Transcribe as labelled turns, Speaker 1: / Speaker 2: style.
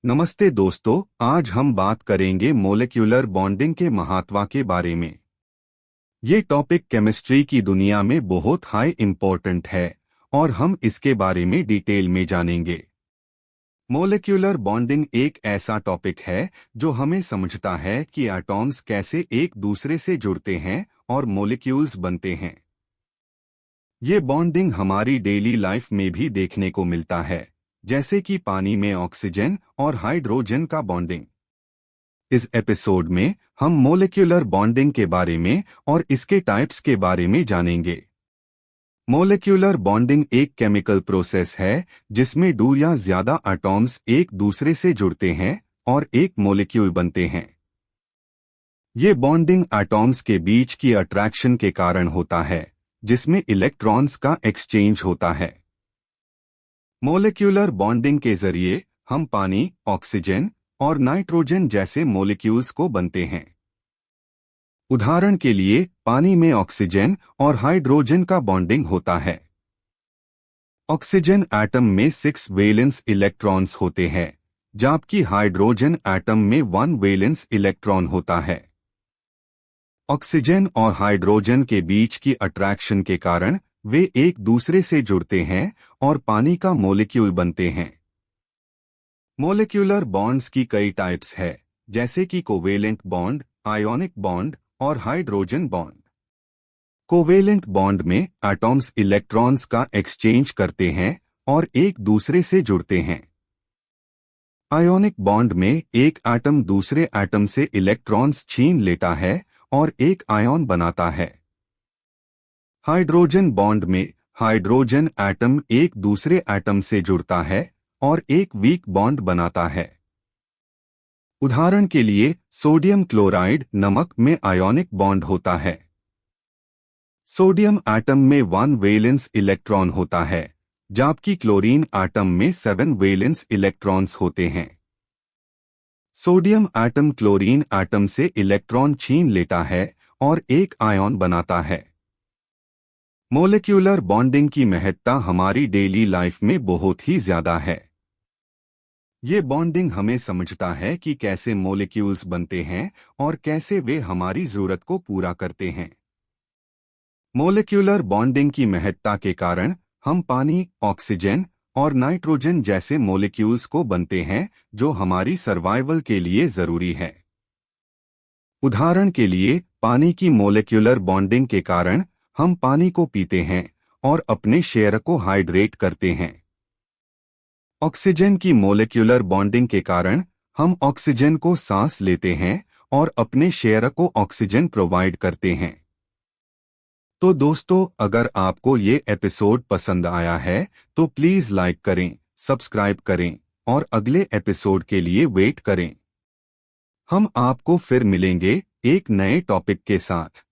Speaker 1: नमस्ते दोस्तों, आज हम बात करेंगे मोलेक्यूलर बॉन्डिंग के महत्व के बारे में। ये टॉपिक केमिस्ट्री की दुनिया में बहुत हाई इम्पोर्टेंट है और हम इसके बारे में डिटेल में जानेंगे। मोलेक्यूलर बॉन्डिंग एक ऐसा टॉपिक है जो हमें समझता है कि एटॉम्स कैसे एक दूसरे से जुड़ते हैं और मोलिक्यूल्स बनते हैं। ये बॉन्डिंग हमारी डेली लाइफ में भी देखने को मिलता है, जैसे कि पानी में ऑक्सीजन और हाइड्रोजन का बॉन्डिंग। इस एपिसोड में हम मोलेक्यूलर बॉन्डिंग के बारे में और इसके टाइप्स के बारे में जानेंगे। मोलेक्यूलर बॉन्डिंग एक केमिकल प्रोसेस है जिसमें दो या ज्यादा एटॉम्स एक दूसरे से जुड़ते हैं और एक मोलेक्यूल बनते हैं। ये बॉन्डिंग एटॉम्स के बीच की अट्रैक्शन के कारण होता है, जिसमें इलेक्ट्रॉन्स का एक्सचेंज होता है। मोलेक्यूलर बॉन्डिंग के जरिए हम पानी, ऑक्सीजन और नाइट्रोजन जैसे मोलिक्यूल्स को बनते हैं। उदाहरण के लिए पानी में ऑक्सीजन और हाइड्रोजन का बॉन्डिंग होता है। ऑक्सीजन एटम में 6 वैलेंस इलेक्ट्रॉन्स होते हैं, जबकि हाइड्रोजन एटम में 1 वैलेंस इलेक्ट्रॉन होता है। ऑक्सीजन और हाइड्रोजन के बीच की अट्रैक्शन के कारण वे एक दूसरे से जुड़ते हैं और पानी का मोलिक्यूल बनते हैं। मोलिक्यूलर बॉन्ड्स की कई टाइप्स है, जैसे कि कोवेलेंट बॉन्ड, आयोनिक बॉन्ड और हाइड्रोजन बॉन्ड। कोवेलेंट बॉन्ड में एटॉम्स इलेक्ट्रॉन्स का एक्सचेंज करते हैं और एक दूसरे से जुड़ते हैं। आयोनिक बॉन्ड में एक एटम दूसरे एटम से इलेक्ट्रॉन्स छीन लेता है और एक आयन बनाता है। हाइड्रोजन बॉन्ड में हाइड्रोजन एटम एक दूसरे एटम से जुड़ता है और एक वीक बॉन्ड बनाता है। उदाहरण के लिए सोडियम क्लोराइड नमक में आयोनिक बॉन्ड होता है। सोडियम एटम में 1 वैलेंस इलेक्ट्रॉन होता है, जबकि क्लोरीन एटम में 7 वैलेंस इलेक्ट्रॉन्स होते हैं। सोडियम एटम क्लोरीन एटम से इलेक्ट्रॉन छीन लेता है और एक आयन बनाता है। मोलेक्यूलर बॉन्डिंग की महत्ता हमारी डेली लाइफ में बहुत ही ज्यादा है। ये बॉन्डिंग हमें समझता है कि कैसे मोलिक्यूल्स बनते हैं और कैसे वे हमारी जरूरत को पूरा करते हैं। मोलेक्यूलर बॉन्डिंग की महत्ता के कारण हम पानी, ऑक्सीजन और नाइट्रोजन जैसे मोलिक्यूल्स को बनते हैं, जो हमारी सर्वाइवल के लिए जरूरी है। उदाहरण के लिए पानी की मोलेक्यूलर बॉन्डिंग के कारण हम पानी को पीते हैं और अपने शरीर को हाइड्रेट करते हैं। ऑक्सीजन की मोलेक्यूलर बॉन्डिंग के कारण हम ऑक्सीजन को सांस लेते हैं और अपने शरीर को ऑक्सीजन प्रोवाइड करते हैं। तो दोस्तों, अगर आपको ये एपिसोड पसंद आया है तो प्लीज लाइक करें, सब्सक्राइब करें और अगले एपिसोड के लिए वेट करें। हम आपको फिर मिलेंगे एक नए टॉपिक के साथ।